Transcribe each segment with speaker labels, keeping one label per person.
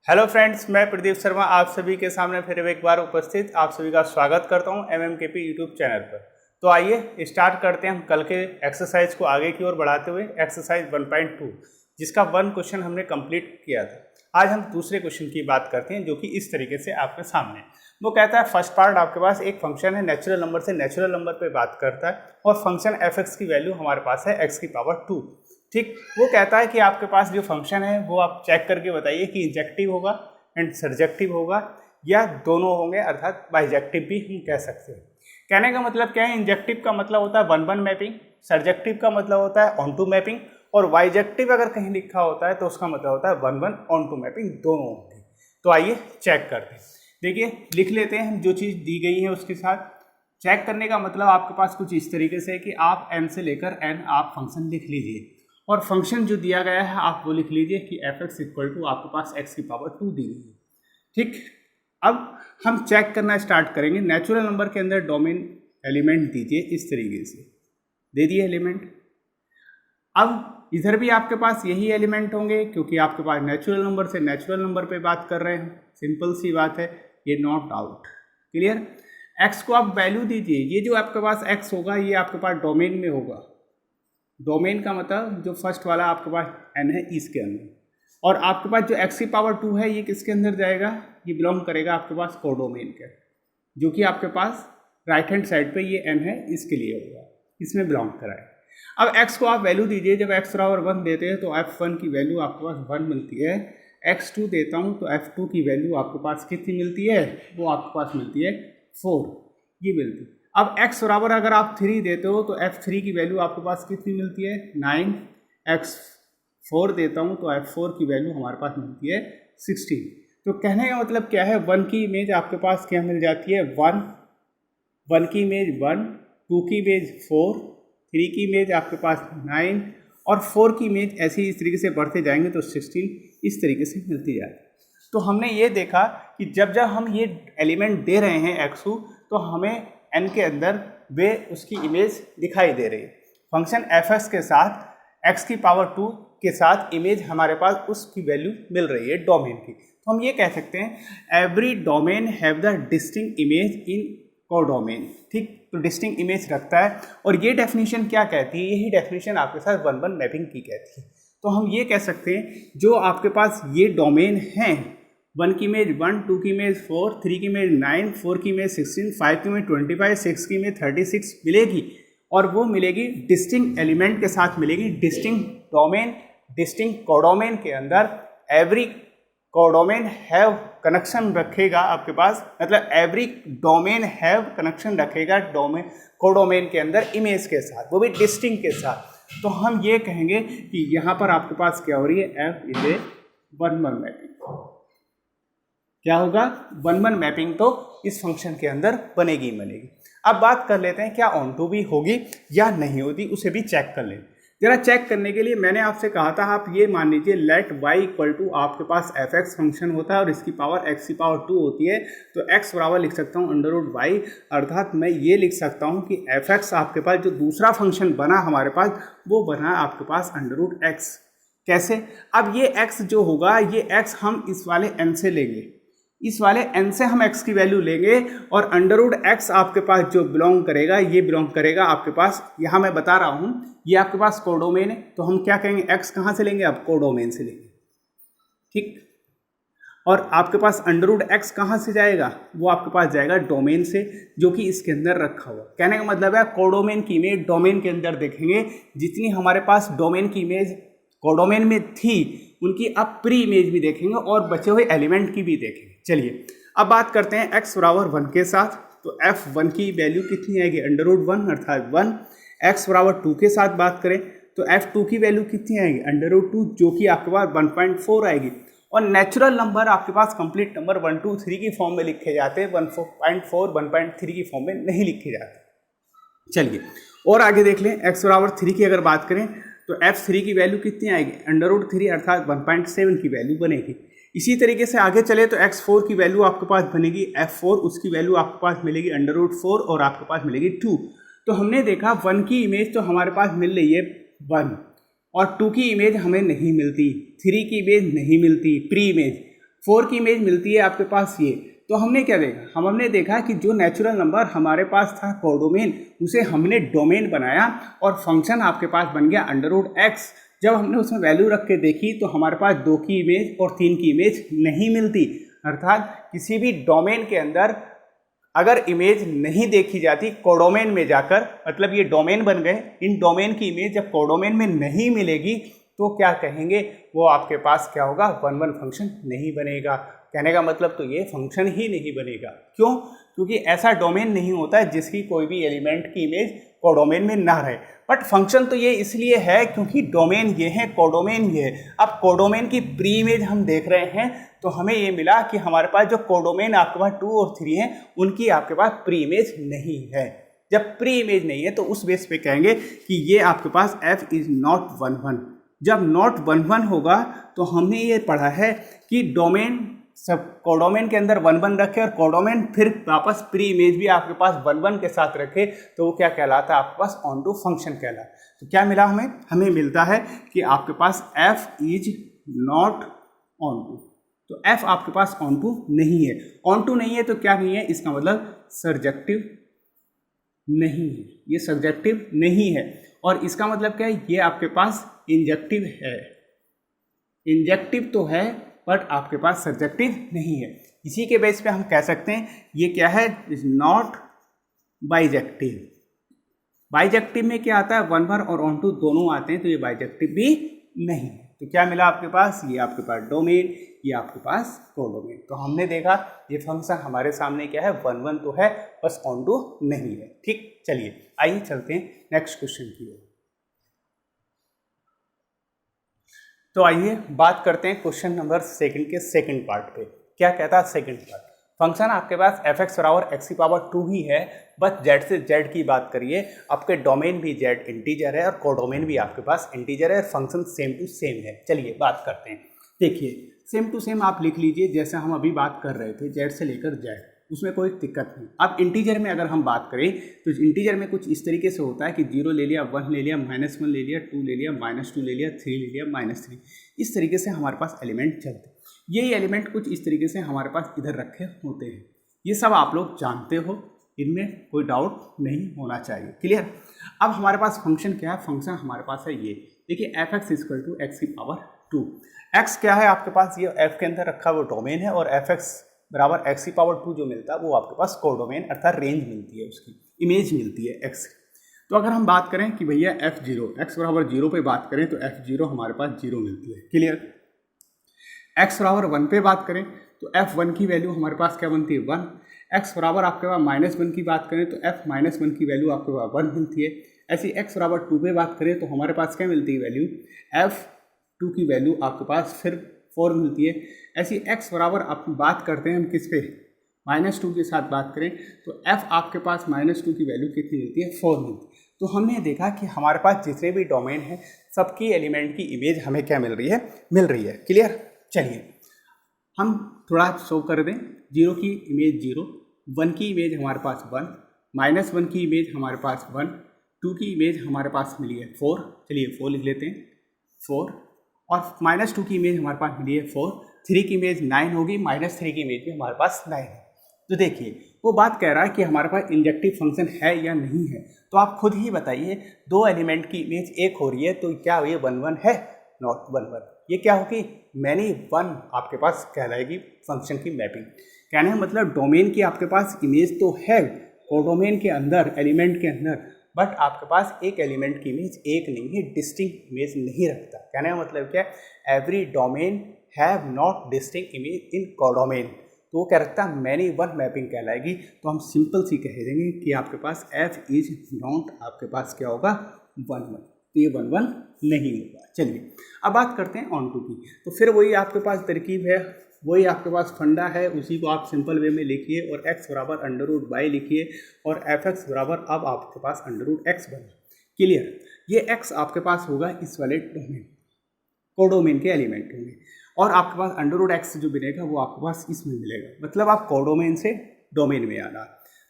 Speaker 1: Hello friends, मैं प्रदीप शर्मा आप सभी के सामने फिर एक बार उपस्थित आप सभी का स्वागत करता हूं MMKP यूट्यूब चैनल पर। तो आइए स्टार्ट करते हैं हम कल के एक्सरसाइज को आगे की ओर बढ़ाते हुए। एक्सरसाइज 1.2 जिसका 1 क्वेश्चन हमने कंप्लीट किया था। आज हम दूसरे क्वेश्चन की बात करते हैं जो कि इस तरीके से आपके सामने वो कहता है फर्स्ट पार्ट आपके पास एक फंक्शन है, नेचुरल नंबर से नेचुरल नंबर पर बात करता है और फंक्शन f(x) की वैल्यू हमारे पास है x⁻²। ठीक, वो कहता है कि आपके पास जो फंक्शन है वो आप चेक करके बताइए कि इंजेक्टिव होगा एंड सरजेक्टिव होगा या दोनों होंगे, अर्थात बाइजेक्टिव भी हम कह सकते हैं। कहने का मतलब क्या है, इंजेक्टिव का मतलब होता है 1-1 मैपिंग, सरजेक्टिव का मतलब होता है ऑन टू मैपिंग और बाइजेक्टिव अगर कहीं लिखा होता है तो उसका मतलब होता है 1-1 ऑन टू मैपिंग, दोनों होंगे। तो आइए चेक करते हैं। देखिए लिख लेते हैं हम जो चीज़ दी गई है उसके साथ। चेक करने का मतलब आपके पास कुछ इस तरीके से है कि आप m से लेकर n आप फंक्शन लिख लीजिए और फंक्शन जो दिया गया है आप वो लिख लीजिए कि f(x) आपके पास x⁻² दी गई है। ठीक, अब हम चेक करना स्टार्ट करेंगे। नेचुरल नंबर के अंदर डोमेन एलिमेंट दीजिए, इस तरीके से दे दिए एलिमेंट। अब इधर भी आपके पास यही एलिमेंट होंगे क्योंकि आपके पास नेचुरल नंबर से नेचुरल नंबर पे बात कर रहे हैं। सिंपल सी बात है, ये नॉट डाउट क्लियर। x को आप वैल्यू दीजिए, ये जो आपके पास x होगा ये आपके पास डोमेन में होगा। डोमेन का मतलब जो फर्स्ट वाला आपके पास n है इसके अंदर, और आपके पास जो x⁻² है ये किसके अंदर जाएगा, ये बिलोंग करेगा आपके पास कोडोमेन के, जो कि आपके पास राइट हैंड साइड पे ये n है इसके लिए होगा, इसमें बिलोंग कराए। अब x को आप वैल्यू दीजिए, जब x⁻1 देते हैं तो f1 की वैल्यू आपके पास 1 मिलती है। x2 देता हूँ तो f2 की वैल्यू आपके पास कितनी मिलती है, वो आपके पास मिलती है 4, ये मिलती है। अब x बराबर अगर आप 3 देते हो तो f3 की वैल्यू आपके पास कितनी मिलती है 9। x4 देता हूँ तो f4 की वैल्यू हमारे पास मिलती है 16। तो कहने का मतलब क्या है, 1 की इमेज आपके पास क्या मिल जाती है 1 की इमेज 1, 2 की इमेज 4, 3 की इमेज आपके पास 9 और 4 की इमेज ऐसे ही इस तरीके से बढ़ते जाएंगे तो 16 इस तरीके से मिलती जाती है। तो हमने ये देखा कि जब जब हम ये एलिमेंट दे रहे हैं x2 तो हमें n के अंदर वे उसकी इमेज दिखाई दे रही है। फंक्शन f(x) के साथ x⁻² के साथ इमेज हमारे पास उसकी वैल्यू मिल रही है डोमेन की। तो हम ये कह सकते हैं every domain have the distinct image in codomain. ठीक, तो डिस्टिंक्ट इमेज रखता है और ये डेफिनेशन क्या कहती है, यही डेफिनेशन आपके साथ 1-1 मैपिंग की कहती है। तो हम ये कह सकते हैं जो आपके पास ये डोमेन हैं, 1 की इमेज 1, 2 की इमेज 4, 3 की इमेज 9, 4 की इमेज 16, 5 की इमेज 25, 6 की इमेज 36 मिलेगी और वो मिलेगी डिस्टिंक्ट एलिमेंट के साथ मिलेगी। डिस्टिंक्ट डोमेन, डिस्टिंक्ट कोडोमेन के अंदर एवरी कोडोमेन हैव कनेक्शन रखेगा आपके पास, मतलब एवरी डोमेन हैव कनेक्शन रखेगा डोमेन कोडोमेन के अंदर इमेज के साथ, वो भी डिस्टिंक्ट के साथ। तो हम ये कहेंगे कि यहाँ पर आपके पास क्या हो रही है, f इज ए 1-1 मैपिंग। क्या होगा 1-1 मैपिंग तो इस फंक्शन के अंदर बनेगी ही बनेगी। अब बात कर लेते हैं क्या ऑन टू भी होगी या नहीं होती, उसे भी चेक कर लें। जरा चेक करने के लिए मैंने आपसे कहा था, आप ये मान लीजिए लेट y आपके पास f(x) फंक्शन होता है और इसकी पावर x⁻² होती है, तो x बराबर लिख सकता हूँ √y, अर्थात मैं ये लिख सकता हूँ कि f(x) आपके पास जो दूसरा फंक्शन बना हमारे पास वो बना आपके पास √x। कैसे, अब ये x जो होगा ये x हम इस वाले n से लेंगे, इस वाले n से हम x की वैल्यू लेंगे और √x आपके पास जो बिलोंग करेगा ये बिलोंग करेगा आपके पास, यहाँ मैं बता रहा हूँ ये आपके पास कोडोमेन है, तो हम क्या कहेंगे x कहाँ से लेंगे, अब कोडोमेन से लेंगे। ठीक, और आपके पास √x कहाँ से जाएगा, वो आपके पास जाएगा डोमेन से, जो कि इसके अंदर रखा हुआ। कहने का मतलब है कोडोमेन की इमेज डोमेन के अंदर देखेंगे, जितनी हमारे पास डोमेन की इमेज कोडोमेन में थी उनकी अब प्री इमेज भी देखेंगे और बचे हुए एलिमेंट की भी देखेंगे। चलिए अब बात करते हैं x⁻1 के साथ, तो f1 की वैल्यू कितनी आएगी √1 अर्थात 1। x⁻2 के साथ बात करें तो f2 की वैल्यू कितनी आएगी √2, जो कि आपके पास 1.4 आएगी। और नेचुरल नंबर आपके पास कंप्लीट नंबर 1, 2, 3 की फॉर्म में लिखे जाते हैं, 1.4, 1.3 की फॉर्म में नहीं लिखे जाते। चलिए और आगे देख लें, x⁻3 की अगर बात करें तो f3 की वैल्यू कितनी आएगी √3 अर्थात 1.7 की वैल्यू बनेगी। इसी तरीके से आगे चले तो x4 की वैल्यू आपके पास बनेगी f4, उसकी वैल्यू आपके पास मिलेगी √4 और आपके पास मिलेगी 2। तो हमने देखा 1 की इमेज तो हमारे पास मिल रही है 1 और 2 की इमेज हमें नहीं मिलती, 3 की इमेज नहीं मिलती प्री इमेज, 4 की इमेज मिलती है आपके पास ये। तो हमने क्या देखा, हमने देखा कि जो नेचुरल नंबर हमारे पास था कोडोमेन, उसे हमने डोमेन बनाया और फंक्शन आपके पास बन गया √x। जब हमने उसमें वैल्यू रख के देखी तो हमारे पास 2 की इमेज और 3 की इमेज नहीं मिलती। अर्थात किसी भी डोमेन के अंदर अगर इमेज नहीं देखी जाती कोडोमेन में जाकर, मतलब ये डोमेन बन गए, इन डोमेन की इमेज जब कोडोमेन में नहीं मिलेगी तो क्या कहेंगे, वो आपके पास क्या होगा, 1 1 फंक्शन नहीं बनेगा। कहने का मतलब तो ये फंक्शन ही नहीं बनेगा। क्यों? क्योंकि ऐसा डोमेन नहीं होता है जिसकी कोई भी एलिमेंट की इमेज कोडोमेन में ना रहे। बट फंक्शन तो ये इसलिए है क्योंकि डोमेन ये है, कोडोमेन ये है। अब कोडोमेन की प्री इमेज हम देख रहे हैं तो हमें ये मिला कि हमारे पास जो कोडोमेन आपके पास 2 और 3 है उनकी आपके पास प्री इमेज नहीं है। जब प्री इमेज नहीं है तो उस बेस पे कहेंगे कि ये आपके पास f इज नॉट 1 1। जब नॉट 1 1 होगा तो हमने ये पढ़ा है कि डोमेन सब कोडोमेन के अंदर 1 1 रखे और कोडोमेन फिर वापस प्री इमेज भी आपके पास 1 1 के साथ रखे तो वो क्या कहलाता है, आपके पास ऑन टू फंक्शन कहलाता है। तो क्या मिला हमें मिलता है कि आपके पास f is not onto. तो f आपके पास ऑन टू नहीं है। ऑन टू नहीं है तो क्या नहीं है, इसका मतलब सर्जेक्टिव नहीं है, ये सर्जेक्टिव नहीं है। और इसका मतलब क्या है, ये आपके पास इंजेक्टिव है। इंजेक्टिव तो है बट आपके पास सर्जेक्टिव नहीं है। इसी के बेस पे हम कह सकते हैं ये क्या है, इज नॉट बाइजेक्टिव। बाइजेक्टिव में क्या आता है, 1 1 और ऑन टू दोनों आते हैं, तो ये बाइजेक्टिव भी नहीं है। तो क्या मिला आपके पास, ये आपके पास डोमेन, ये आपके पास कोडोमेन। तो हमने देखा ये फंक्शन हमारे सामने क्या है, 1 1 तो है, बस ऑन टू नहीं है। ठीक, चलिए आइए चलते हैं नेक्स्ट क्वेश्चन की ओर। तो आइए बात करते हैं क्वेश्चन नंबर 2 के सेकंड पार्ट पे। क्या कहता है सेकंड पार्ट, फंक्शन आपके पास f(x) बराबर x⁻² ही है, बस z से z की बात करिए। आपके डोमेन भी z इंटीजर है और कोडोमेन भी आपके पास इंटीजर है और फंक्शन सेम टू सेम है। चलिए बात करते हैं। देखिए सेम टू सेम आप लिख लीजिए, जैसे हम अभी बात कर रहे थे z से लेकर z, उसमें कोई दिक्कत नहीं। अब इंटीजर में अगर हम बात करें तो इंटीजर में कुछ इस तरीके से होता है कि 0 ले लिया, 1 ले लिया, -1 ले लिया, 2 ले लिया, -2 ले लिया, 3 ले लिया, -3, इस तरीके से हमारे पास एलिमेंट चलते हैं। यही एलिमेंट कुछ इस तरीके से हमारे पास इधर रखे होते हैं। ये सब आप लोग जानते हो, इनमें कोई डाउट नहीं होना चाहिए। क्लियर? अब हमारे पास फंक्शन क्या है, फंक्शन हमारे पास है ये, देखिए f(x) = x⁻²। x क्या है आपके पास, ये f के अंदर रखा वो डोमेन है और f(x) = x⁻² जो मिलता है वो आपके पास कोडोमेन अर्थात रेंज मिलती है, उसकी इमेज मिलती है x। तो अगर हम बात करें कि भैया f0 x = 0 पे बात करें तो f0 हमारे पास 0 मिलती है। क्लियर? x = 1 पे बात करें तो f1 की वैल्यू हमारे पास क्या बनती है, 1। x बराबर आपके पास -1 की बात करें तो f-1 की वैल्यू आपके पास 1 मिलती है। ऐसी x = 2 पे बात करें तो हमारे पास क्या मिलती है वैल्यू, f2 की वैल्यू आपके पास फिर 4 मिलती है। ऐसी x बराबर आप बात करते हैं हम किस पे, -2 के साथ बात करें तो f आपके पास -2 की वैल्यू कितनी मिलती है, 4 मिलती है। तो हमने देखा कि हमारे पास जितने भी डोमेन हैं सबकी एलिमेंट की इमेज हमें क्या मिल रही है। क्लियर? चलिए हम थोड़ा शो कर दें। 0 की इमेज 0, 1 की इमेज हमारे पास 1, -1 की इमेज हमारे पास 1, 2 की इमेज हमारे पास मिली है 4। चलिए 4 लिख लेते हैं, 4, और -2 की इमेज हमारे पास मिली है 4, 3 की इमेज 9 होगी, -3 की इमेज भी हमारे पास 9 है। तो देखिए वो बात कह रहा है कि हमारे पास इंजेक्टिव फंक्शन है या नहीं है। तो आप खुद ही बताइए, 2 एलिमेंट की इमेज 1 हो रही है तो क्या ये 1 1 है, नॉट 1 1। ये क्या होगी, मैनी 1 आपके पास कहलाएगी फंक्शन की मैपिंग। कहने का मतलब डोमेन की आपके पास इमेज तो है कोडोमेन के अंदर, एलिमेंट के अंदर, बट आपके पास एक एलिमेंट की इमेज एक नहीं है, डिस्टिंक्ट इमेज नहीं रखता। कहने का मतलब क्या है, every domain have not distinct image in codomain. तो वो क्या रखता है, मैनी 1 मैपिंग कहलाएगी। तो हम सिंपल सी कह देंगे कि आपके पास f इज नॉट आपके पास क्या होगा, 1 1। तो ये 1 1 नहीं होगा। चलिए अब बात करते हैं ऑन टू की। तो फिर वही आपके पास तरकीब है, वही आपके पास फंडा है, उसी को आप सिंपल वे में लिखिए और x = √y लिखिए और f(x) बराबर अब आपके पास √x बना। क्लियर? ये x आपके पास होगा इस वाले डोमेन, कोडोमेन के एलिमेंट में, और आपके पास √x जो बनेगा वो आपके पास इसमें मिलेगा। मतलब आप कोडोमेन से डोमेन में आना।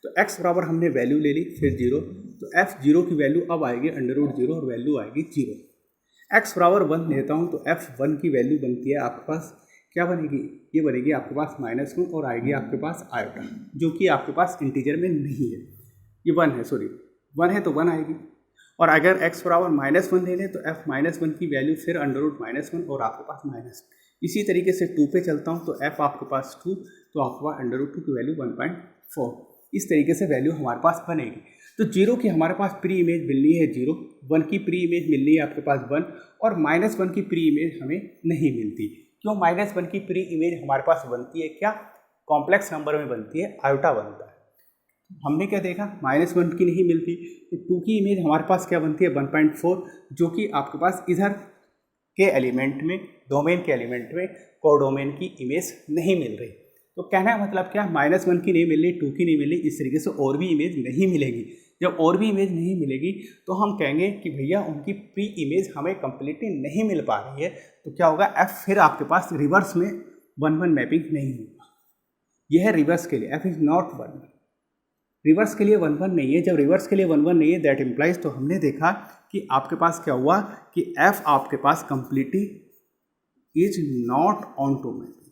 Speaker 1: तो x बराबर हमने वैल्यू ले ली, फिर 0, तो f0 की वैल्यू अब आएगी √0 और वैल्यू आएगी 0। x = 1 लेता हूँ तो f1 की वैल्यू बनती है आपके पास क्या बनेगी, ये बनेगी आपके पास -1 और आएगी आपके पास आयोटा, जो कि आपके पास इंटीजर में नहीं है, ये 1 है, सॉरी 1 है तो 1 आएगी। और अगर x बराबर -1 ले लें तो f -1 की वैल्यू फिर √-1 और आपके पास -1। इसी तरीके से 2 पे चलता हूँ तो f आपके पास 2 तो आपके पास √2 की वैल्यू 1.4। इस तरीके से वैल्यू हमारे पास बनेगी। तो 0 की हमारे पास प्री इमेज मिलनी है 0, 1 की प्री इमेज मिलनी है आपके पास 1 और -1 की प्री इमेज हमें नहीं मिलती। क्यों -1 की प्री इमेज हमारे पास बनती है, क्या कॉम्प्लेक्स नंबर में बनती है, आयोटा बनता है। हमने क्या देखा, -1 की नहीं मिलती तो 2 की इमेज हमारे पास क्या बनती है 1.4, जो कि आपके पास इधर के एलिमेंट में, डोमेन के एलिमेंट में कोडोमेन की इमेज नहीं मिल रही। तो कहना है मतलब क्या, -1 की नहीं मिल रही, 2 की नहीं मिल रही, इस तरीके से और भी इमेज नहीं मिलेगी। जब और भी इमेज नहीं मिलेगी तो हम कहेंगे कि भैया उनकी प्री इमेज हमें कंप्लीटली नहीं मिल पा रही है, तो क्या होगा, f फिर आपके पास रिवर्स में 1-1 मैपिंग नहीं होगा। यह है रिवर्स के लिए, f इज नॉट 1, रिवर्स के लिए 1-1 नहीं है। जब रिवर्स के लिए 1-1 नहीं है दैट इम्प्लाइज, तो हमने देखा कि आपके पास क्या हुआ कि f आपके पास completely is not onto mapping,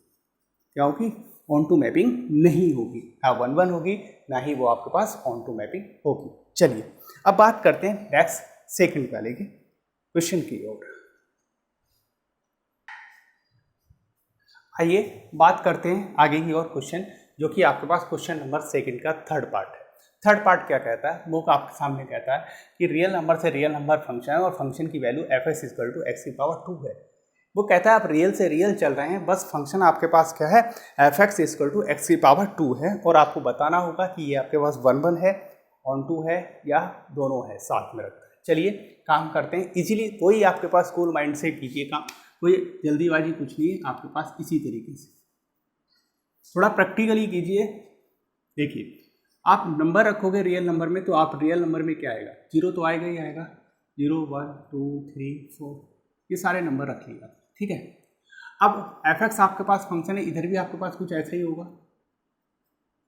Speaker 1: क्या होगी, ऑन टू मैपिंग नहीं होगी, हाँ 1-1 होगी, ना ही वो आपके पास ऑन टू मैपिंग होगी। चलिए अब बात करते हैं नेक्स्ट सेकंड वाले के क्वेश्चन की ओर। आइए बात करते हैं आगे की और क्वेश्चन, जो कि आपके पास क्वेश्चन नंबर 2 का थर्ड पार्ट है। थर्ड पार्ट क्या कहता है, वो आपके सामने कहता है कि रियल नंबर से रियल नंबर फंक्शन है और फंक्शन की वैल्यू f(x) = x⁴ है। वो कहता है आप रियल से रियल चल रहे हैं, बस फंक्शन आपके पास क्या है, f(x) = x⁴ है और आपको बताना होगा कि ये आपके पास 1-1 है, ऑन टू है या दोनों है, साथ में रखते हैं। चलिए काम करते हैं इजीली, कोई आपके पास कूल माइंड से कीजिए काम, कोई जल्दीबाजी कुछ नहीं है आपके पास। इसी तरीके से थोड़ा प्रैक्टिकली कीजिए। देखिए आप नंबर रखोगे रियल नंबर में तो आप रियल नंबर में क्या आएगा, 0 तो आएगा ही आएगा, 0 1 2 3 4 ये सारे नंबर रखिएगा, ठीक है। अब f(x) आपके पास फंक्शन है, इधर भी आपके पास कुछ ऐसा ही होगा,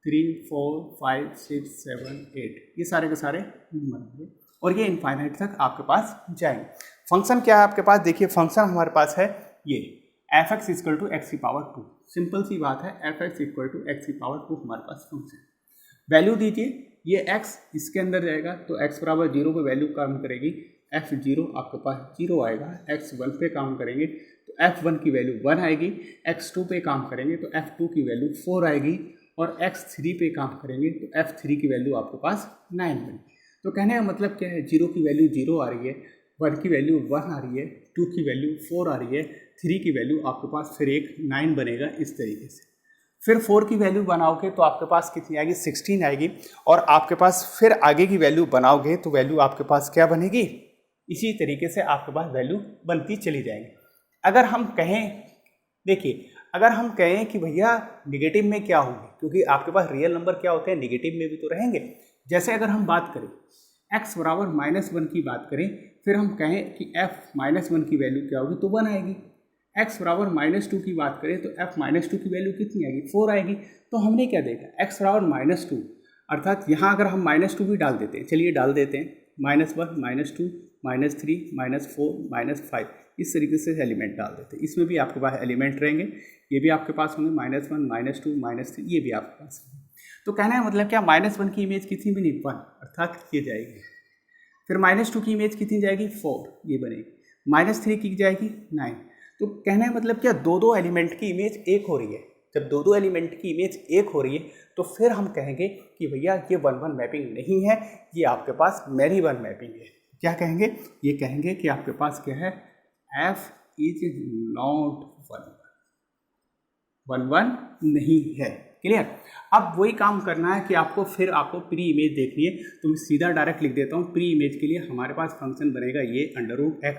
Speaker 1: 3 4 5 6 7 8 ये सारे के सारे नंबर होंगे और ये इनफाइनाइट तक आपके पास जाएंगे। फंक्शन क्या है आपके पास, देखिए फंक्शन हमारे पास है ये f(x) = x⁴ सिंपल सी बात है, f(x) = x⁴ हमारे पास फंक्शन। वैल्यू दीजिए, ये x इसके अंदर जाएगा तो x = 0 पे वैल्यू काम करेगी, f0 आपके पास 0 आएगा, x1 पे काम करेंगे तो f1 की वैल्यू 1 आएगी, x2 पे काम करेंगे तो f2 की वैल्यू 4 आएगी और x3 पे काम करेंगे तो f3 की वैल्यू आपके पास 9 बनेगी। तो कहने का मतलब क्या है, 0 की वैल्यू 0 आ रही है, 1 की वैल्यू 1 आ रही है, 2 की वैल्यू 4 आ रही है, 3 की वैल्यू आपके पास फिर एक 9 बनेगा इस तरीके से। फिर 4 की वैल्यू बनाओगे तो आपके पास कितनी आएगी, 16 आएगी और आपके पास फिर आगे की वैल्यू बनाओगे तो वैल्यू आपके पास क्या बनेगी, इसी तरीके से आपके पास वैल्यू बनती चली जाएगी। अगर हम कहें, देखिए अगर हम कहें कि भैया निगेटिव में क्या होंगे, क्योंकि आपके पास रियल नंबर क्या होते हैं, निगेटिव में भी तो रहेंगे। जैसे अगर हम बात करें x = -1 की बात करें, फिर हम कहें कि f -1 की वैल्यू क्या होगी तो 1 आएगी। x = -2 की बात करें तो f -2 की वैल्यू कितनी आएगी, 4 आएगी। तो हमने क्या देखा, x = -2 अर्थात यहाँ अगर हम -2 भी डाल देते हैं, चलिए डाल देते हैं, -1 -2 -3 -4 -5 इस तरीके से एलिमेंट डाल देते हैं। इसमें भी आपके पास एलिमेंट रहेंगे, ये भी आपके पास होंगे, -1 -2 -3 ये भी आपके पास होंगे। तो कहना है मतलब क्या, -1 की इमेज कितनी बनी, 1 अर्थात ये जाएगी। फिर -2 की इमेज कितनी जाएगी, 4 ये बनेगी, -3 की जाएगी 9। तो कहना है मतलब क्या, दो एलिमेंट की इमेज एक हो रही है। जब दो एलिमेंट की इमेज एक हो रही है तो फिर हम कहेंगे कि भैया ये 1-1 मैपिंग नहीं है, ये आपके पास मैरी 1 मैपिंग है। क्या कहेंगे, ये कहेंगे कि आपके पास क्या है, f इज नॉट 1-1 नहीं है। क्लियर। अब वही काम करना है कि आपको फिर आपको प्री इमेज देखनी है, तो मैं सीधा डायरेक्ट लिख देता हूँ। प्री इमेज के लिए हमारे पास फंक्शन बनेगा ये √x,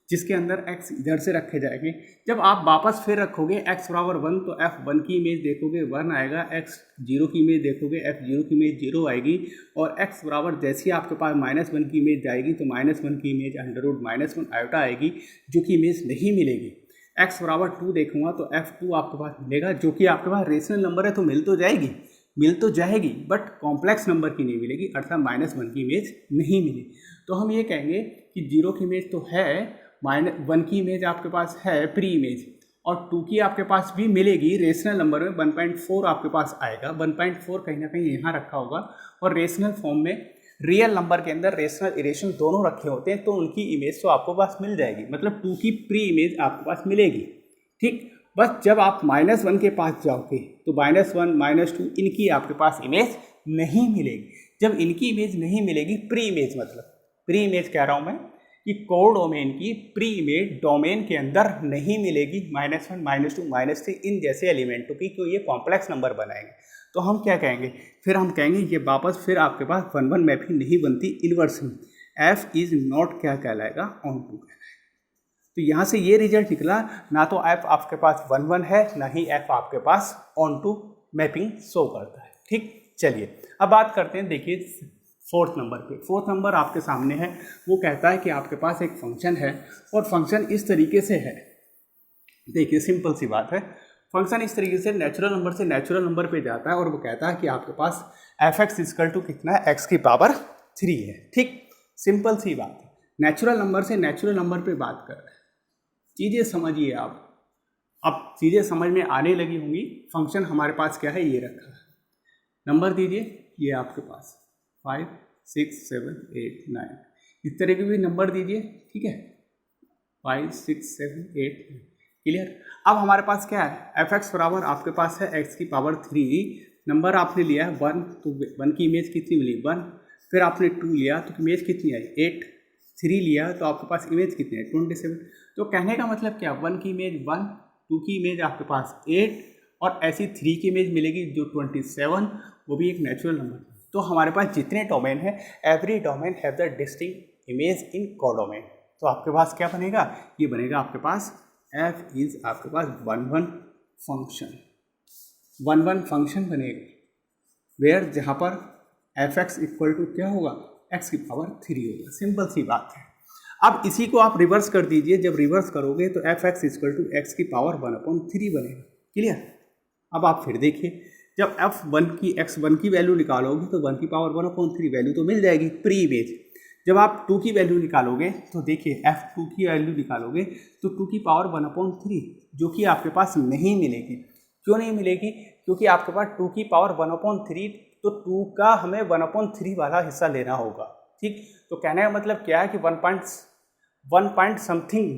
Speaker 1: जिसके अंदर x इधर से रखे जाएंगे। जब आप वापस फिर रखोगे x = 1 तो f1 की इमेज देखोगे 1 आएगा, x0 की इमेज देखोगे f0 की इमेज 0 आएगी और x बराबर जैसे ही आपके पास -1 की इमेज जाएगी तो -1 की इमेज √-1 आयोटा आएगी, जो कि इमेज नहीं मिलेगी। x = 2 देखूंगा तो f2 आपके पास मिलेगा, जो कि आपके पास रेशनल नंबर है तो मिल तो जाएगी बट कॉम्प्लेक्स नंबर की नहीं मिलेगी, अर्थात -1 की इमेज नहीं मिली। तो हम ये कहेंगे कि 0 की इमेज तो है, -1 की इमेज आपके पास है प्री इमेज, और 2 की आपके पास भी मिलेगी रेशनल नंबर में 1.4 आपके पास आएगा। 1.4 कहीं ना कहीं यहाँ रखा होगा और रेशनल फॉर्म में रियल नंबर के अंदर रेशनल इरेशन दोनों रखे होते हैं, तो उनकी इमेज तो आपको पास मिल जाएगी, मतलब 2 की प्री इमेज आपके पास मिलेगी। ठीक, बस जब आप -1 के पास जाओगे तो -1 -2 इनकी आपके पास इमेज नहीं मिलेगी। जब इनकी इमेज नहीं मिलेगी, प्री इमेज मतलब प्री इमेज कह रहा हूँ मैं कि कोडोमेन की प्री इमेज डोमेन के अंदर नहीं मिलेगी -1 -2 -3 इन जैसे एलिमेंटों की, क्यों ये कॉम्प्लेक्स नंबर बनाएंगे। तो हम क्या कहेंगे, फिर हम कहेंगे ये वापस फिर आपके पास 1-1 मैपिंग नहीं बनती इन्वर्स में, एफ इज नॉट क्या कहलाएगा, ऑन टू कहलाएगा। तो यहाँ से ये रिजल्ट निकला, ना तो एफ आपके पास 1-1 है, ना ही एफ आपके पास ऑन टू मैपिंग शो करता है। ठीक, चलिए अब बात करते हैं, देखिए 4th नंबर पे। 4th नंबर आपके सामने है, वो कहता है कि आपके पास एक फंक्शन है और फंक्शन इस तरीके से है। देखिए सिंपल सी बात है, फंक्शन इस तरीके से नेचुरल नंबर से नेचुरल नंबर पे जाता है और वो कहता है कि आपके पास f(x) इक्वल टू कितना है, x की पावर 3 है। ठीक, सिंपल सी बात है, नेचुरल नंबर से नेचुरल नंबर पे बात कर रहे हैं। चीज़ें समझिए आप, अब चीज़ें समझ में आने लगी होंगी। फंक्शन हमारे पास क्या है, ये रखा है, नंबर दीजिए, ये आपके पास 5 6 7 8 9 इस तरह के भी नंबर दीजिए। ठीक है, 5 6 7 8 क्लियर। अब हमारे पास क्या है, f(x) बराबर आपके पास है x की पावर 3, नंबर आपने लिया है 1, तो 1 की इमेज कितनी मिली 1, फिर आपने 2 लिया तो इमेज कितनी आई 8, 3 लिया तो आपके पास इमेज कितनी है 27। तो कहने का मतलब क्या, 1 की इमेज 1, 2 की इमेज आपके पास 8 और ऐसी 3 की इमेज मिलेगी जो 27, वो भी एक नेचुरल नंबर। तो हमारे पास जितने डोमेन है, every domain have the distinct image in codomain. तो आपके पास क्या बनेगा, ये बनेगा आपके पास f इज आपके पास 1-1 फंक्शन, 1-1 फंक्शन बनेगा, वेयर जहाँ पर f(x) इक्वल टू क्या होगा, x की पावर 3 होगा। सिंपल सी बात है। अब इसी को आप रिवर्स कर दीजिए, जब रिवर्स करोगे तो f(x) इक्वल टू x की पावर 1/3 बनेगा। क्लियर। अब आप फिर देखिए, जब x1 की वैल्यू निकालोगे तो 1 की पावर 1/3 वैल्यू तो मिल जाएगी प्री इमेज। जब आप 2 की वैल्यू निकालोगे तो देखिए f2 की वैल्यू निकालोगे तो 2 की पावर 1/3 जो कि आपके पास नहीं मिलेगी। क्यों नहीं मिलेगी, क्योंकि आपके पास 2 की पावर 1/3, तो 2 का हमें 1/3 वाला हिस्सा लेना होगा। ठीक, तो कहने का मतलब क्या है कि 1 पॉइंट समथिंग,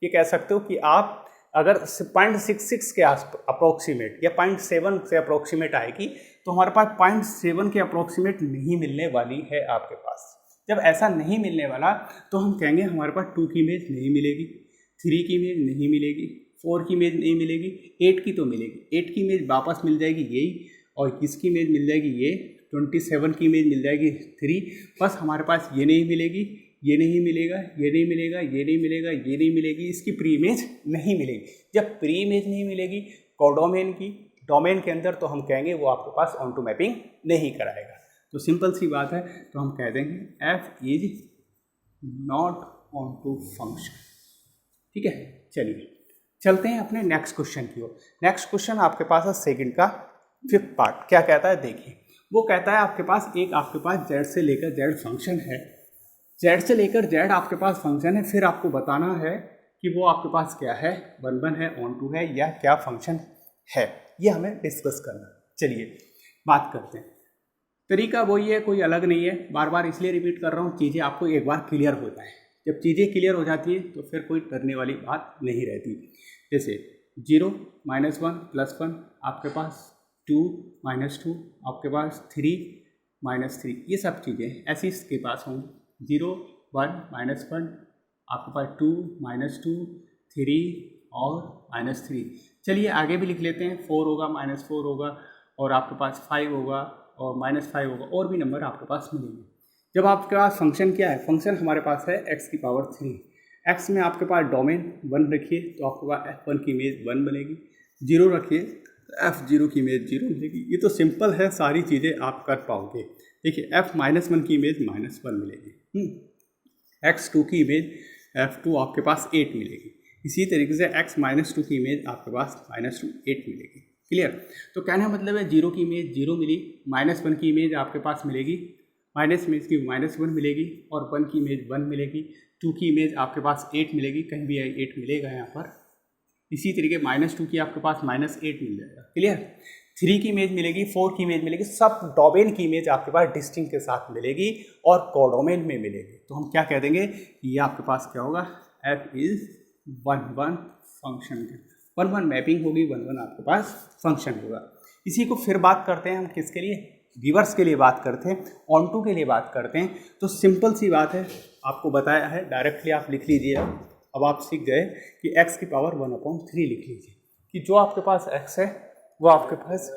Speaker 1: ये कह सकते हो कि आप अगर 0.66 के अप्रोक्सीमेट या 0.7 से अप्रोक्सीमेट आएगी, तो हमारे पास 0.7 के अप्रोक्सीमेट नहीं मिलने वाली है आपके पास। जब ऐसा नहीं मिलने वाला तो हम कहेंगे हमारे पास 2 की इमेज नहीं मिलेगी, 3 की इमेज नहीं मिलेगी, 4 की इमेज नहीं मिलेगी, 8 की तो मिलेगी। 8 की इमेज वापस मिल जाएगी यही, और किसकी इमेज मिल जाएगी ये, 27 की इमेज मिल जाएगी 3। बस हमारे पास ये नहीं मिलेगी, ये नहीं मिलेगा, ये नहीं मिलेगा, ये नहीं मिलेगा, ये नहीं मिलेगी, इसकी प्री इमेज नहीं मिलेगी। जब प्री इमेज नहीं मिलेगी कोडोमेन की डोमेन के अंदर, तो हम कहेंगे वो आपके पास ऑन टू मैपिंग नहीं कराएगा। तो सिंपल सी बात है, तो हम कह देंगे f is not onto function. ठीक है, चलिए चलते हैं अपने नेक्स्ट क्वेश्चन की ओर। नेक्स्ट क्वेश्चन आपके पास है सेकंड का 5th पार्ट। क्या कहता है देखिए, वो कहता है आपके पास z से लेकर z फंक्शन है, z से लेकर z आपके पास फंक्शन है, फिर आपको बताना है कि वो आपके पास क्या है, 1-1 है, ऑन टू है, या क्या फंक्शन है, ये हमें डिस्कस करना। चलिए बात करते हैं। तरीका वही है, कोई अलग नहीं है। बार बार इसलिए रिपीट कर रहा हूँ, चीज़ें आपको एक बार क्लियर हो जाए। जब चीज़ें क्लियर हो जाती है तो फिर कोई डरने वाली बात नहीं रहती। जैसे 0 -1 +1 आपके पास, 2 -2 आपके पास, 3 -3, ये सब चीज़ें ऐसी इसके पास होंगी। 0 1 -1 आपके पास, 2 -2 3 और -3। चलिए आगे भी लिख लेते हैं, 4 होगा, -4 होगा, और आपके पास 5 होगा, और -5 होगा, और भी नंबर आपके पास मिलेंगे। जब आपके पास फंक्शन क्या है, फंक्शन हमारे पास है x की पावर 3। x में आपके पास डोमेन 1 रखिए तो आपके पास f1 की इमेज 1 बनेगी, 0 रखिए तो f0 की इमेज 0 मिलेगी। ये तो सिंपल है, सारी चीज़ें आप कर पाओगे। देखिए f-1 की इमेज -1 मिलेगी, x2 की इमेज f2 आपके पास 8 मिलेगी। इसी तरीके से x-2 की इमेज आपके पास -2 8 मिलेगी। क्लियर। तो कहने का मतलब है 0 की इमेज 0 मिली, -1 की इमेज आपके पास मिलेगी, माइनस इमेज की -1 मिलेगी, और 1 की इमेज 1 मिलेगी, 2 की इमेज आपके पास 8 मिलेगी, कहीं भी 8 मिलेगा यहाँ पर, इसी तरीके -2 की आपके पास -8 मिल जाएगा। क्लियर? 3 की इमेज मिलेगी, 4 की इमेज मिलेगी, सब डोमेन की इमेज आपके पास डिस्टिंक्ट के साथ मिलेगी और कोडोमेन में मिलेगी। तो हम क्या कह देंगे, ये आपके पास क्या होगा, f इज 1 फंक्शन। 1 मैपिंग होगी, 1 आपके पास फंक्शन होगा। इसी को फिर बात करते हैं हम किसके लिए, रिवर्स के लिए बात करते हैं, ऑन टू के लिए बात करते हैं। तो सिंपल सी बात है, आपको बताया है, डायरेक्टली आप लिख लीजिए। अब आप सीख गए कि x की पावर 1/3 लिख लीजिए, कि जो आपके पास x है वो आपके पास,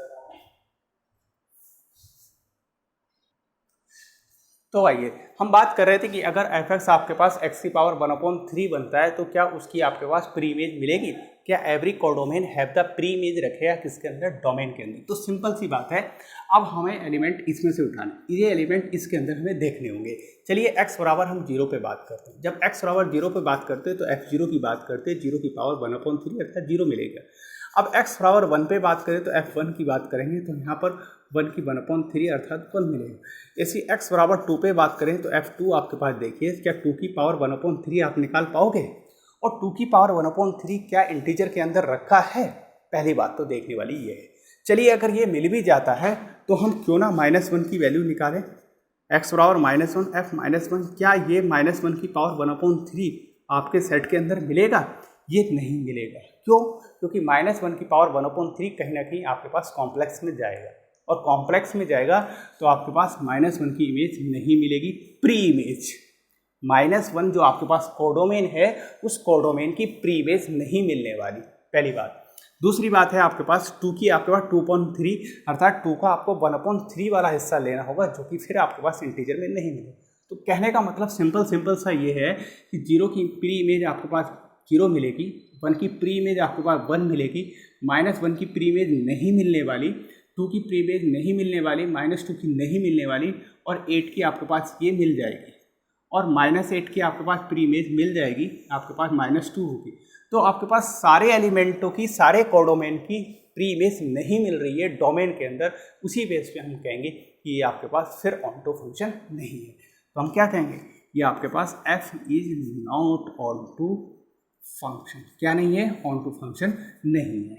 Speaker 1: तो आइए हम बात कर रहे थे कि अगर f(x) आपके पास x की पावर 1/3 बनता है तो क्या उसकी आपके पास प्री इमेज मिलेगी? क्या every codomain have the pre image रखेगा किसके अंदर, डोमेन के अंदर। तो सिंपल सी बात है, अब हमें एलिमेंट इसमें से उठाने, ये एलिमेंट इसके अंदर हमें देखने होंगे। चलिए x बराबर हम 0 पे बात करते हैं। जब x बराबर 0 पे बात करते हैं तो f0 की बात करते हैं, 0 की पावर 1/3 अर्थात 0 मिलेगा। अब x बराबर 1 पे बात करें तो f1 की बात करेंगे तो यहाँ पर 1 की 1/3 अर्थात 1 मिलेगा। ऐसी x बराबर 2 पे बात करें तो f2 आपके पास देखिए, क्या 2 की पावर 1/3 आप निकाल पाओगे? और 2 की पावर 1/3 क्या इंटीजर के अंदर रखा है? पहली बात तो देखने वाली ये है। चलिए अगर ये मिल भी जाता है तो हम क्यों ना -1 की वैल्यू निकालें। x बराबर -1 f -1, क्या ये -1 की पावर 1/3 आपके सेट के अंदर मिलेगा? ये नहीं मिलेगा। क्यों? क्योंकि -1 की पावर 1/3 कहीं ना कहीं आपके पास कॉम्प्लेक्स में जाएगा, और कॉम्प्लेक्स में जाएगा तो आपके पास -1 की इमेज नहीं मिलेगी, प्री इमेज। -1 जो आपके पास कोडोमेन है, उस कोडोमेन की प्री इमेज नहीं मिलने वाली, पहली बात। दूसरी बात है, आपके पास 2 की आपके पास 2/3 अर्थात 2 का आपको 1/3 वाला हिस्सा लेना होगा, जो कि फिर आपके पास इंटीजर में नहीं मिलेगा। तो कहने का मतलब सिंपल सा ये है कि 0 की प्री इमेज आपके पास 0 मिलेगी, 1 की प्री इमेज आपके पास 1 मिलेगी, -1 की प्री इमेज नहीं मिलने वाली, 2 की प्री इमेज नहीं मिलने वाली, -2 की नहीं मिलने वाली, और 8 की आपके पास ये मिल जाएगी, और -8 की आपके पास प्री इमेज मिल जाएगी, आपके पास -2 होगी। तो आपके पास सारे एलिमेंटों की, सारे कोडोमेन की प्री इमेज नहीं मिल रही है डोमेन के अंदर। उसी बेस पे हम कहेंगे कि ये आपके पास फिर ऑन टू फंक्शन नहीं है। तो हम क्या कहेंगे, ये आपके पास f is not onto function. क्या नहीं है? ऑन टू फंक्शन नहीं है।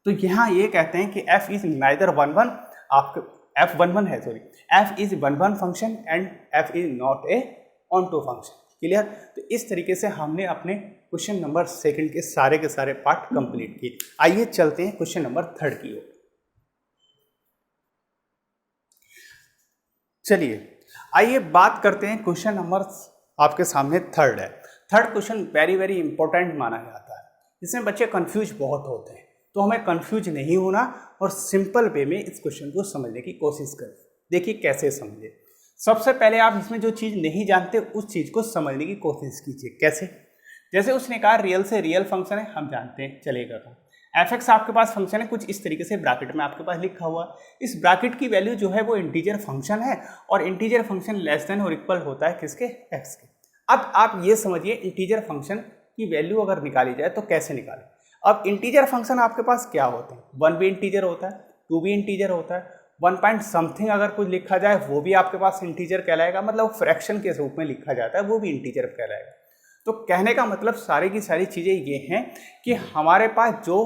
Speaker 1: तो यहाँ ये कहते हैं कि f इज नाइदर 1 आपके f 1 है, sorry, f is 1 function and f is not a onto function. Clear? तो इस तरीके से हमने अपने क्वेश्चन नंबर 2 के सारे पार्ट कंप्लीट किए। आइए चलते हैं क्वेश्चन नंबर 3 की ओर। चलिए आइए बात करते हैं क्वेश्चन नंबर आपके सामने 3 है। 3rd क्वेश्चन वेरी इंपॉर्टेंट माना जाता है। इसमें बच्चे कंफ्यूज बहुत होते हैं, तो हमें कंफ्यूज नहीं होना और सिंपल वे में इस क्वेश्चन को समझने की कोशिश करें। देखिए कैसे समझे। सबसे पहले आप इसमें जो चीज़ नहीं जानते उस चीज़ को समझने की कोशिश कीजिए। कैसे? जैसे उसने कहा रियल से रियल फंक्शन है, हम जानते हैं, चलेगा तो f(x) आपके पास फंक्शन है, कुछ इस तरीके से ब्रैकेट में आपके पास लिखा हुआ। इस ब्रैकेट की वैल्यू जो है वो इंटीजर फंक्शन है, और इंटीजर फंक्शन लेस देन और इक्वल होता है किसके? x के। अब आप ये समझिए, इंटीजर फंक्शन की वैल्यू अगर निकाली जाए तो कैसे निकालें। अब इंटीजर फंक्शन आपके पास क्या होते हैं? 1 भी इंटीजर होता है, 2 भी इंटीजर होता है, 1 पॉइंट समथिंग अगर कुछ लिखा जाए वो भी आपके पास इंटीजर कहलाएगा, मतलब फ्रैक्शन के रूप में लिखा जाता है वो भी इंटीजर कहलाएगा। तो कहने का मतलब सारी की सारी चीज़ें ये हैं कि हमारे पास जो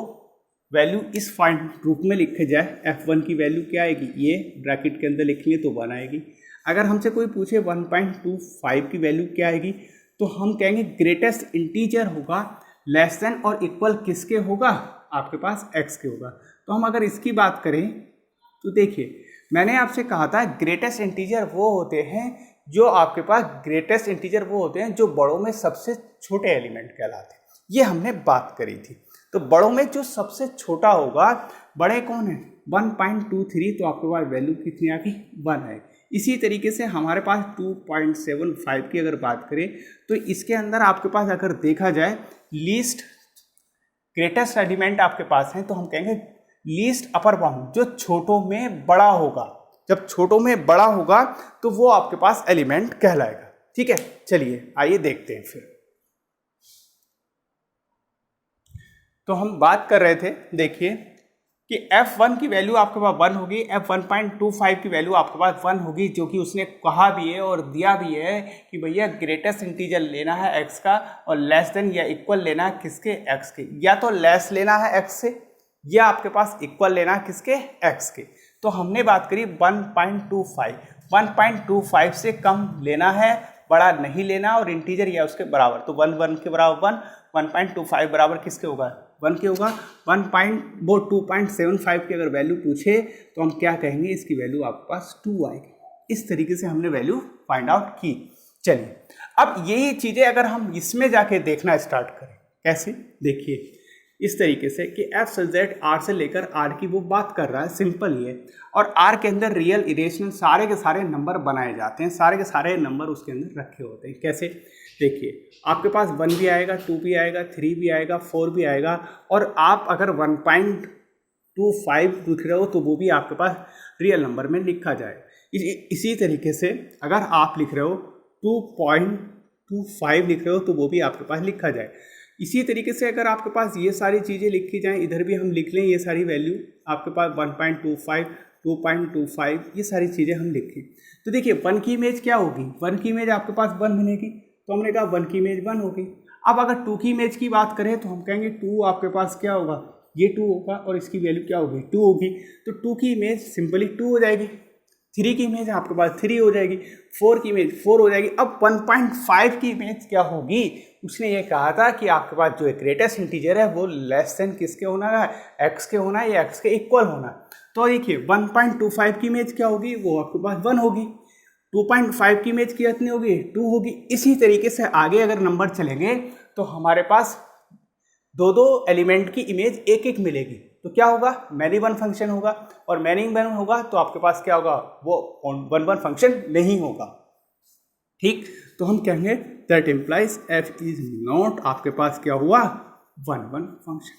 Speaker 1: वैल्यू इस पॉइंट रूप में लिखे जाए, f1 की वैल्यू क्या आएगी, ये ब्रैकेट के अंदर लिखेंगे तो 1 आएगी। अगर हमसे कोई पूछे 1.25 की वैल्यू क्या आएगी, तो हम कहेंगे ग्रेटेस्ट इंटीजर होगा, लेस देन और इक्वल किसके होगा? आपके पास x के होगा। तो हम अगर इसकी बात करें तो देखिए, मैंने आपसे कहा था ग्रेटेस्ट इंटीजर वो होते हैं जो आपके पास, ग्रेटेस्ट इंटीजर वो होते हैं जो बड़ों में सबसे छोटे एलिमेंट कहलाते हैं। ये हमने बात करी थी। तो बड़ों में जो सबसे छोटा होगा, बड़े कौन है? 1.23, तो आपके पास वैल्यू कितनी आ गई? 1 है। इसी तरीके से हमारे पास 2.75 की अगर बात करें तो इसके अंदर आपके पास अगर देखा जाए लीस्ट ग्रेटेस्ट एलिमेंट आपके पास है, तो हम कहेंगे लीस्ट अपर बाउंड, जो छोटों में बड़ा होगा। जब छोटों में बड़ा होगा तो वो आपके पास एलिमेंट कहलाएगा। ठीक है, चलिए आइए देखते हैं फिर। तो हम बात कर रहे थे, देखिए कि f1 की वैल्यू आपके पास 1 होगी, f1.25 की वैल्यू आपके पास 1 होगी, जो कि उसने कहा भी है और दिया भी है कि भैया ग्रेटेस्ट इंटीजर लेना है x का और लेस देन या इक्वल लेना है किसके, x के, या तो लेस लेना है x से या आपके पास इक्वल लेना है किसके, x के। तो हमने बात करी 1.25 से कम लेना है, बड़ा नहीं लेना, और इंटीजर या उसके बराबर। तो 1 के बराबर 1.25 बराबर किसके होगा, 1 के होगा। 2.75 की अगर वैल्यू पूछे तो हम क्या कहेंगे, इसकी वैल्यू आपके पास 2 आएगी। इस तरीके से हमने वैल्यू फाइंड आउट की। चलिए अब यही चीज़ें अगर हम इसमें जाके देखना स्टार्ट करें, कैसे, देखिए इस तरीके से कि एफ सब्जेक्ट आर से लेकर आर की वो बात कर रहा है, सिंपल ही है, और आर के अंदर रियल इरेशनल सारे के सारे नंबर बनाए जाते हैं, सारे के सारे नंबर उसके अंदर रखे होते हैं। कैसे, देखिए आपके पास 1 भी आएगा, 2 भी आएगा, 3 भी आएगा, 4 भी आएगा, और आप अगर 1.25 लिख रहे हो तो वो भी आपके पास रियल नंबर में लिखा जाए। इसी तरीके से अगर आप लिख रहे हो 2.25 लिख रहे हो तो वो भी आपके पास लिखा जाए। इसी तरीके से अगर आपके पास ये सारी चीज़ें लिखी जाएं, इधर भी हम लिख लें ये सारी वैल्यू, आपके पास 1.25, 2.25, ये सारी चीज़ें हम लिखें तो देखिए 1 की इमेज क्या होगी, 1 की इमेज आपके पास 1 मिलेगी, तो हमने कहा 1 की इमेज 1 होगी। अब अगर 2 की इमेज की बात करें तो हम कहेंगे 2 आपके पास क्या होगा, ये 2 होगा और इसकी वैल्यू क्या होगी, 2 होगी, तो 2 की इमेज सिंपली 2 हो जाएगी। 3 की इमेज आपके पास 3 हो जाएगी, 4 की इमेज 4 हो जाएगी। अब 1.5 की इमेज क्या होगी, उसने ये कहा था कि आपके पास जो ग्रेटेस्ट इंटीजर है वो लेस देन किसके होना है, x के होना है या x के इक्वल होना है। तो देखिए 1.25 की इमेज क्या होगी, वो आपके पास 1 होगी। 2.5 की इमेज कितनी होगी, 2 होगी। इसी तरीके से आगे अगर नंबर चलेंगे तो हमारे पास दो एलिमेंट की इमेज एक मिलेगी, तो क्या होगा, मैनी वन फंक्शन होगा, और मैनी वन होगा तो आपके पास क्या होगा, वो वन फंक्शन नहीं होगा। ठीक, तो हम कहेंगे that implies F is not आपके पास क्या हुआ, 1 फंक्शन।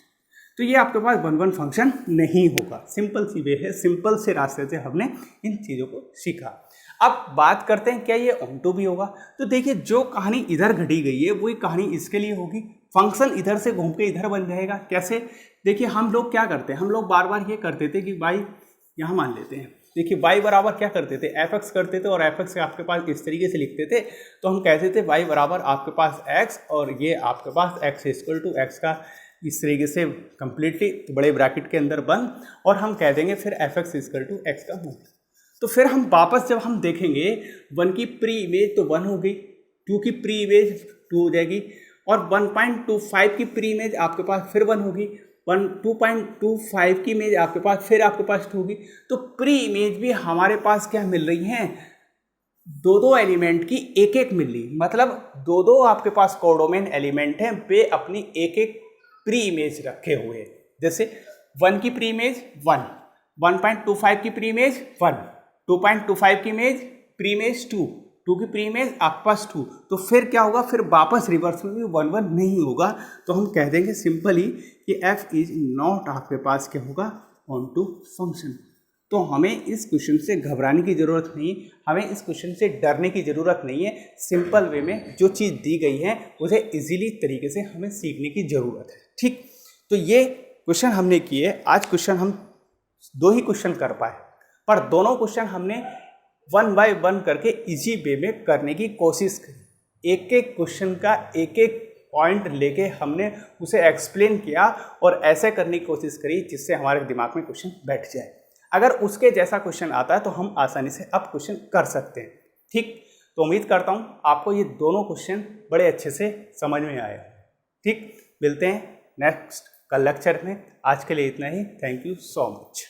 Speaker 1: तो ये आपके पास 1 फंक्शन नहीं होगा। सिंपल सी वे है, सिंपल से रास्ते से हमने इन चीज़ों को सीखा। अब बात करते हैं क्या ये ऑन भी होगा। तो देखिए जो कहानी इधर घटी गई है वही कहानी इसके लिए होगी। फंक्शन इधर से घूम के इधर बन जाएगा। कैसे, देखिए हम लोग क्या करते हैं, हम लोग बार बार ये करते थे कि y यहाँ मान लेते हैं, देखिए y बराबर क्या करते थे, fx करते थे, और fx आपके पास इस तरीके से लिखते थे, तो हम कहते थे y बराबर आपके पास x, और ये आपके पास x इक्वल टू x का इस तरीके से कंप्लीटली बड़े ब्रैकेट के अंदर बंद, और हम कह देंगे फिर fx इक्वल टू x का मूल। तो फिर हम वापस जब हम देखेंगे 1 की प्री इमेज तो 1 हो गई, 2 की प्री इमेज 2 हो जाएगी, और 1.25 की प्री इमेज आपके पास फिर 1 होगी, 2.25 की इमेज आपके पास फिर आपके पास 2 होगी। तो प्री इमेज भी हमारे पास क्या मिल रही हैं, दो एलिमेंट की एक मिल रही, मतलब दो आपके पास कोडोमेन एलिमेंट हैं, वे अपनी एक प्री इमेज रखे हुए हैं। जैसे 1 की प्री इमेज 1, 1.25 की प्री इमेज 1, 2.25 की इमेज प्री इमेज 2, 2 की प्री इमेज आपके पास 2, तो फिर क्या होगा, फिर वापस रिवर्स में भी 1 नहीं होगा। तो हम कह देंगे सिंपली कि f इज नॉट आपके पास क्या होगा, ऑन टू फंक्शन। तो हमें इस क्वेश्चन से घबराने की ज़रूरत नहीं, हमें इस क्वेश्चन से डरने की ज़रूरत नहीं है। सिंपल वे में जो चीज़ दी गई है उसे इजीली तरीके से हमें सीखने की ज़रूरत है। ठीक, तो ये क्वेश्चन हमने किए। आज क्वेश्चन हम 2 ही क्वेश्चन कर पाए, पर दोनों क्वेश्चन हमने 1 बाय 1 करके इजी वे में करने की कोशिश करी। एक एक क्वेश्चन का एक पॉइंट लेके हमने उसे एक्सप्लेन किया और ऐसे करने की कोशिश करी जिससे हमारे दिमाग में क्वेश्चन बैठ जाए। अगर उसके जैसा क्वेश्चन आता है तो हम आसानी से अब क्वेश्चन कर सकते हैं। ठीक, तो उम्मीद करता हूँ आपको ये दोनों क्वेश्चन बड़े अच्छे से समझ में आए। ठीक, मिलते हैं नेक्स्ट कल लेक्चर में। आज के लिए इतना ही। Thank you so much.